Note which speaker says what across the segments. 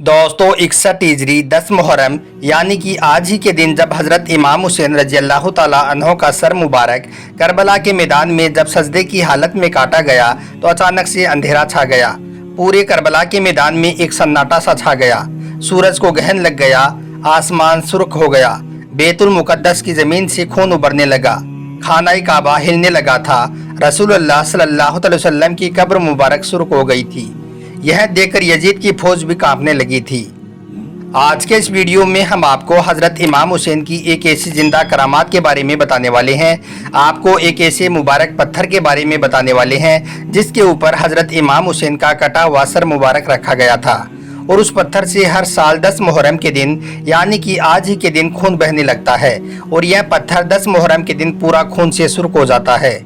Speaker 1: दोस्तों 61 हिजरी 10 मुहर्रम यानी कि आज ही के दिन जब हज़रत इमाम हुसैन रजी अल्लाह ताला अन्हो का सर मुबारक करबला के मैदान में जब सजदे की हालत में काटा गया तो अचानक से अंधेरा छा गया। पूरे करबला के मैदान में एक सन्नाटा सा छा गया। सूरज को ग्रहण लग गया, आसमान सुर्ख हो गया, बैतुल मुकद्दस की ज़मीन से खून उबरने लगा, खाना काबा हिलने लगा था। रसूलुल्लाह सल्लल्लाहु अलैहि वसल्लम की कब्र मुबारक सुर्ख हो गई थी। यह देखकर यजीद की फौज भी कांपने लगी थी। आज के इस वीडियो में हम आपको हज़रत इमाम हुसैन की एक ऐसी जिंदा करामात के बारे में बताने वाले हैं। आपको एक ऐसे मुबारक पत्थर के बारे में बताने वाले हैं जिसके ऊपर हज़रत इमाम हुसैन का कटा हुआ सर मुबारक रखा गया था और उस पत्थर से हर साल 10 मुहर्रम के दिन यानी कि आज ही के दिन खून बहने लगता है और यह पत्थर 10 मुहर्रम के दिन पूरा खून से सुर्ख हो जाता है।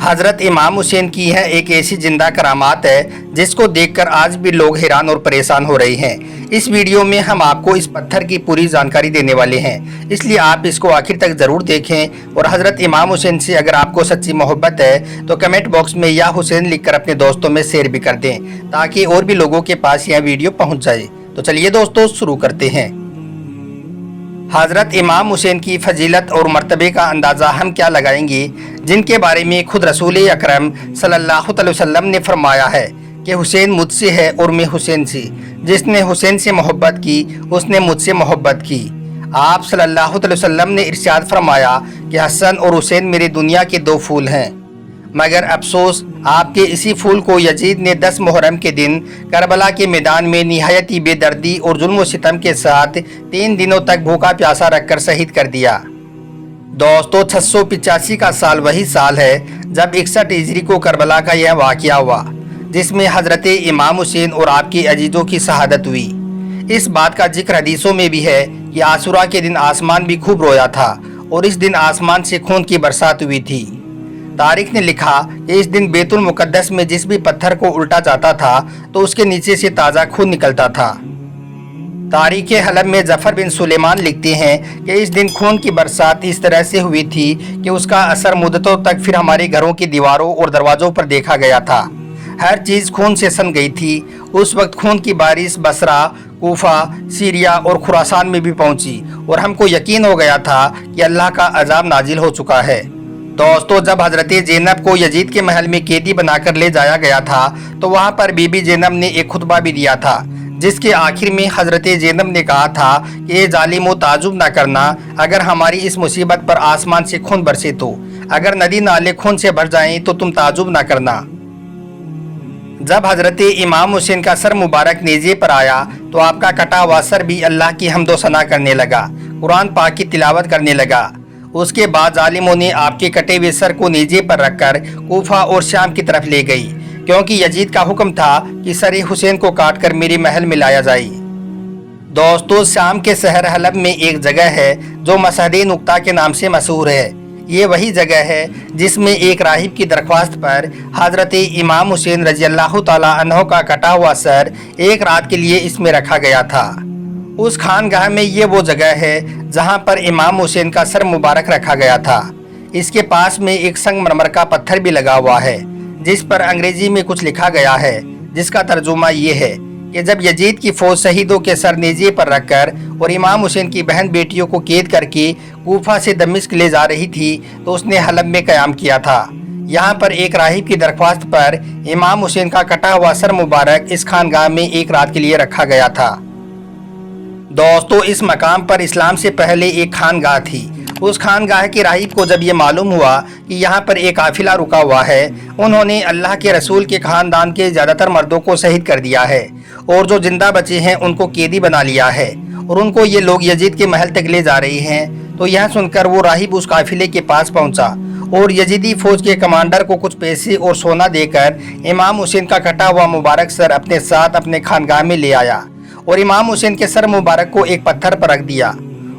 Speaker 1: हज़रत इमाम हुसैन की यह एक ऐसी जिंदा करामात है जिसको देखकर आज भी लोग हैरान और परेशान हो रहे हैं। इस वीडियो में हम आपको इस पत्थर की पूरी जानकारी देने वाले हैं, इसलिए आप इसको आखिर तक ज़रूर देखें। और हज़रत इमाम हुसैन से अगर आपको सच्ची मोहब्बत है तो कमेंट बॉक्स में या हुसैन लिखकर अपने दोस्तों में शेयर भी कर दें ताकि और भी लोगों के पास यह वीडियो पहुँच जाए। तो चलिए दोस्तों शुरू करते हैं। हज़रत इमाम हुसैन की फजीलत और मर्तबे का अंदाज़ा हम क्या लगाएंगे जिनके बारे में खुद रसूल अकरम सल्लल्लाहु अलैहि वसल्लम ने फरमाया है कि हुसैन मुझसे है और मैं हुसैन से। जिसने हुसैन से मोहब्बत की उसने मुझसे मोहब्बत की। आप सल्लल्लाहु अलैहि वसल्लम ने इरशाद फरमाया कि हसन और हुसैन मेरी दुनिया के दो फूल हैं, मगर अफसोस आपके इसी फूल को यजीद ने 10 मुहर्रम के दिन करबला के मैदान में निहायती बेदर्दी और जुल्म सितम के साथ 3 दिनों तक भूखा प्यासा रखकर शहीद कर दिया। दोस्तों 685 का साल वही साल है जब 61 हिजरी को करबला का यह वाक़या हुआ जिसमें हज़रत इमाम हुसैन और आपके अजीज़ों की शहादत हुई। इस बात का जिक्र हदीसों में भी है कि आशूरा के दिन आसमान भी खूब रोया था और इस दिन आसमान से खून की बरसात हुई थी। तारीख ने लिखा कि इस दिन बैतुल मुकद्दस में जिस भी पत्थर को उल्टा जाता था तो उसके नीचे से ताज़ा खून निकलता था। तारीख हलब में जफ़र बिन सुलेमान लिखते हैं कि इस दिन खून की बरसात इस तरह से हुई थी कि उसका असर मुद्दतों तक फिर हमारे घरों की दीवारों और दरवाज़ों पर देखा गया था। हर चीज़ खून से सन गई थी। उस वक्त खून की बारिश बसरा, कूफा, सीरिया और खुरासान में भी पहुंची और हमको यकीन हो गया था कि अल्लाह का अजाब नाजिल हो चुका है। दोस्तों जब हज़रत ज़ैनब को यजीद के महल में कैदी बनाकर ले जाया गया था तो वहाँ पर बीबी ज़ैनब ने एक खुतबा भी दिया था जिसके आखिर में हज़रत ज़ैनब ने कहा था कि ये जालिमो ताजुब न करना, अगर हमारी इस मुसीबत पर आसमान से खून बरसे तो अगर नदी नाले खून से भर जाएं तो तुम ताजुब न करना। जब हज़रत इमाम हुसैन का सर मुबारक नेज़े पर आया तो आपका कटा हुआ सर भी अल्लाह की हम्दो सना करने लगा, कुरान पाक की तिलावत करने लगा। उसके बाद जालिमों ने आपके कटे हुए सर को नेज़े पर रखकर कूफा और शाम की तरफ ले गई क्योंकि यजीद का हुक्म था कि सर हुसैन को काटकर मेरे महल में लाया जाए। दोस्तों शाम के शहर हलब में एक जगह है जो मसहद नुक्ता के नाम से मशहूर है। ये वही जगह है जिसमें एक राहिब की दरख्वास्त पर हज़रत इमाम हुसैन रजी अल्लाह ताला अन्हो का कटा हुआ सर एक रात के लिए इसमें रखा गया था। उस खानगाह में ये वो जगह है जहाँ पर इमाम हुसैन का सर मुबारक रखा गया था। इसके पास में एक संगमरमर का पत्थर भी लगा हुआ है जिस पर अंग्रेजी में कुछ लिखा गया है जिसका तर्जुमा ये है कि जब यजीद की फौज शहीदों के सर नेज़े पर रखकर और इमाम हुसैन की बहन बेटियों को कैद करके कूफा से दमिश्क ले जा रही थी तो उसने हलब में क़याम किया था। यहाँ पर एक राहिब की दरख्वास्त पर इमाम हुसैन का कटा हुआ सर मुबारक इस खानगाह में एक रात के लिए रखा गया था। दोस्तों इस मकाम पर इस्लाम से पहले एक खानगाह थी। उस खानगाह के राहिब को जब ये मालूम हुआ कि यहाँ पर एक काफिला रुका हुआ है, उन्होंने अल्लाह के रसूल के खानदान के ज़्यादातर मर्दों को शहीद कर दिया है और जो जिंदा बचे हैं उनको कैदी बना लिया है और उनको ये लोग यजीद के महल तक ले जा रहे हैं। तो यह सुनकर वो राहिब उस काफिले के पास पहुँचा और यजीदी फौज के कमांडर को कुछ पैसे और सोना देकर इमाम हुसैन का कटा हुआ मुबारक सर अपने साथ अपने खानगाह में ले आया और इमाम हुसैन के सर मुबारक को एक पत्थर पर रख दिया।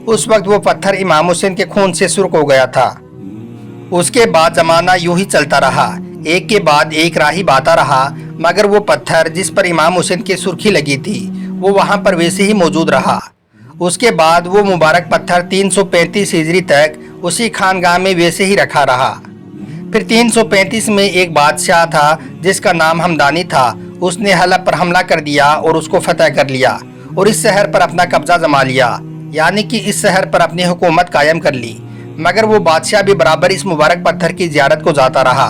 Speaker 1: उस वक्त वो पत्थर इमाम हुसैन के खून से सुर्ख हो गया था। उसके बाद ज़माना यूं ही चलता रहा, एक के बाद एक राहिब आता रहा, मगर वो पत्थर जिस पर इमाम हुसैन की सुर्खी लगी थी वो वहाँ पर वैसे ही मौजूद रहा। उसके बाद वो मुबारक पत्थर 335 हिजरी तक उसी खानगाह में वैसे ही रखा रहा। फिर 335 में एक बादशाह था जिसका नाम हमदानी था। उसने हलब पर हमला कर दिया और उसको फतह कर लिया اور اس शहर पर अपना कब्जा जमा लिया, यानी कि इस शहर पर अपनी हुकूमत कायम कर ली। मगर वो बादशाह भी बराबर इस मुबारक पत्थर की ज़ियारत को जाता रहा।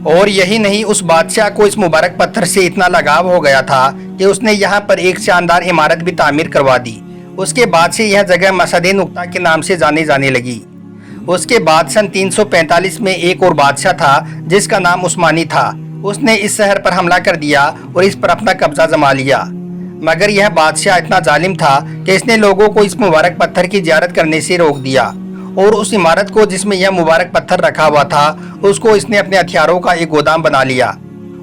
Speaker 1: और यही नहीं, उस बादशाह को इस मुबारक पत्थर से इतना लगाव हो गया था कि उसने यहाँ पर एक शानदार इमारत भी तामीर करवा दी। उसके बाद से यह जगह मसजिद नुक्ता के नाम से जाने लगी। उसके बाद सन 345 में एक और बादशाह था जिसका नाम उस्मानी था। उसने इस शहर पर हमला कर दिया और इस पर अपना कब्जा जमा लिया। मगर यह बादशाह इतना जालिम था कि इसने लोगों को इस मुबारक पत्थर की ज़ियारत करने से रोक दिया और उस इमारत को जिसमें यह मुबारक पत्थर रखा हुआ था उसको इसने अपने हथियारों का एक गोदाम बना लिया।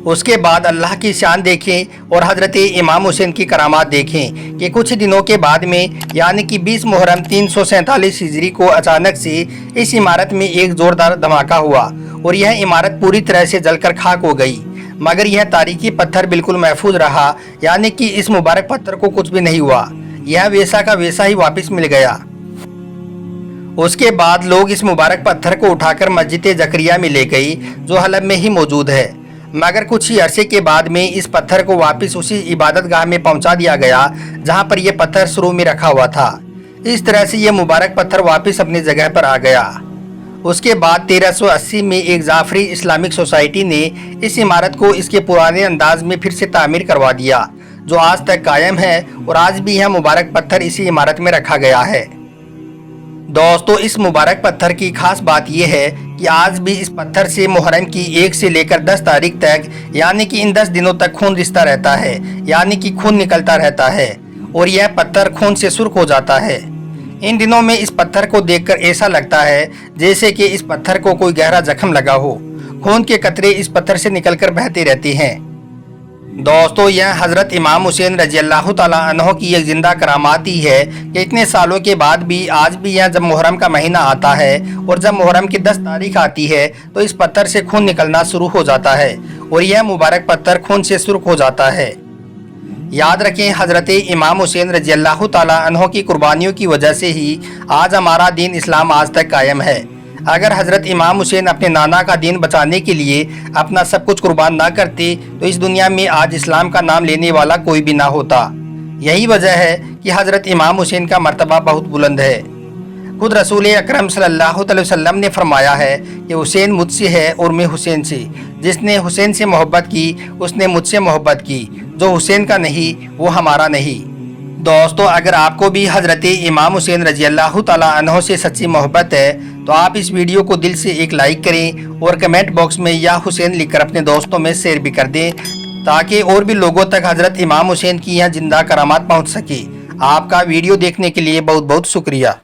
Speaker 1: उसके बाद अल्लाह की शान देखें और हज़रत इमाम हुसैन की करामात देखें कि कुछ दिनों के बाद में यानी कि 20 मुहर्रम 347 हिजरी को अचानक से इस इमारत में एक ज़ोरदार धमाका हुआ और यह इमारत पूरी तरह से जलकर खाक हो गई। मगर यह तारीखी पत्थर बिल्कुल महफूज रहा, यानी कि इस मुबारक पत्थर को कुछ भी नहीं हुआ। यह वैसा का वैसा ही वापस मिल गया। उसके बाद लोग इस मुबारक पत्थर को उठाकर मस्जिद जकरिया में ले गई जो हलब में ही मौजूद है। मगर कुछ ही अरसे के बाद में इस पत्थर को वापस उसी इबादत गाह में पहुंचा दिया गया जहां पर यह पत्थर शुरू में रखा हुआ था। इस तरह से यह मुबारक पत्थर वापस अपनी जगह पर आ गया। उसके बाद 1380 में एक जाफरी इस्लामिक सोसाइटी ने इस इमारत को इसके पुराने अंदाज में फिर से तामीर करवा दिया जो आज तक कायम है और आज भी यह मुबारक पत्थर इसी इमारत में रखा गया है। दोस्तों, इस मुबारक पत्थर की खास बात यह है कि आज भी इस पत्थर से मुहर्रम की 1 से लेकर 10 तारीख तक यानी कि इन 10 दिनों तक खून रिसता रहता है, यानी कि खून निकलता रहता है और यह पत्थर खून से सुर्ख हो जाता है। इन दिनों में इस पत्थर को देखकर ऐसा लगता है जैसे कि इस पत्थर को कोई गहरा जख्म लगा हो। खून के कतरे इस पत्थर से निकलकर बहते रहते हैं। दोस्तों, यह हज़रत इमाम हुसैन रजी अल्लाह तआला अन्हो की एक ज़िंदा करामात ही है कि इतने सालों के बाद भी आज भी यह जब मुहर्रम का महीना आता है और जब मुहर्रम की 10 तारीख आती है तो इस पत्थर से खून निकलना शुरू हो जाता है और यह मुबारक पत्थर खून से सुर्ख हो जाता है। याद रखें, हज़रत इमाम हुसैन रजी अल्लाह तआला अन्हो की कुर्बानियों की वजह से ही आज हमारा दीन इस्लाम आज तक कायम है। अगर हज़रत इमाम हुसैन अपने नाना का दीन बचाने के लिए अपना सब कुछ कुर्बान ना करते तो इस दुनिया में आज इस्लाम का नाम लेने वाला कोई भी ना होता। यही वजह है कि हज़रत इमाम हुसैन का मर्तबा बहुत बुलंद है। खुद रसूल अकरम सल्लल्लाहु अलैहि वसल्लम ने फरमाया है कि हुसैन मुझसे है और मैं हुसैन से। जिसने हुसैन से मोहब्बत की उसने मुझसे मोहब्बत की, जो हुसैन का नहीं वो हमारा नहीं। दोस्तों, अगर आपको भी हज़रत इमाम हुसैन रजी अल्लाह तआला अन्हो से सच्ची मोहब्बत है तो आप इस वीडियो को दिल से एक लाइक करें और कमेंट बॉक्स में या हुसैन लिखकर अपने दोस्तों में शेयर भी कर दें ताकि और भी लोगों तक हज़रत इमाम हुसैन की यह जिंदा करामात पहुंच सके। आपका वीडियो देखने के लिए बहुत बहुत शुक्रिया।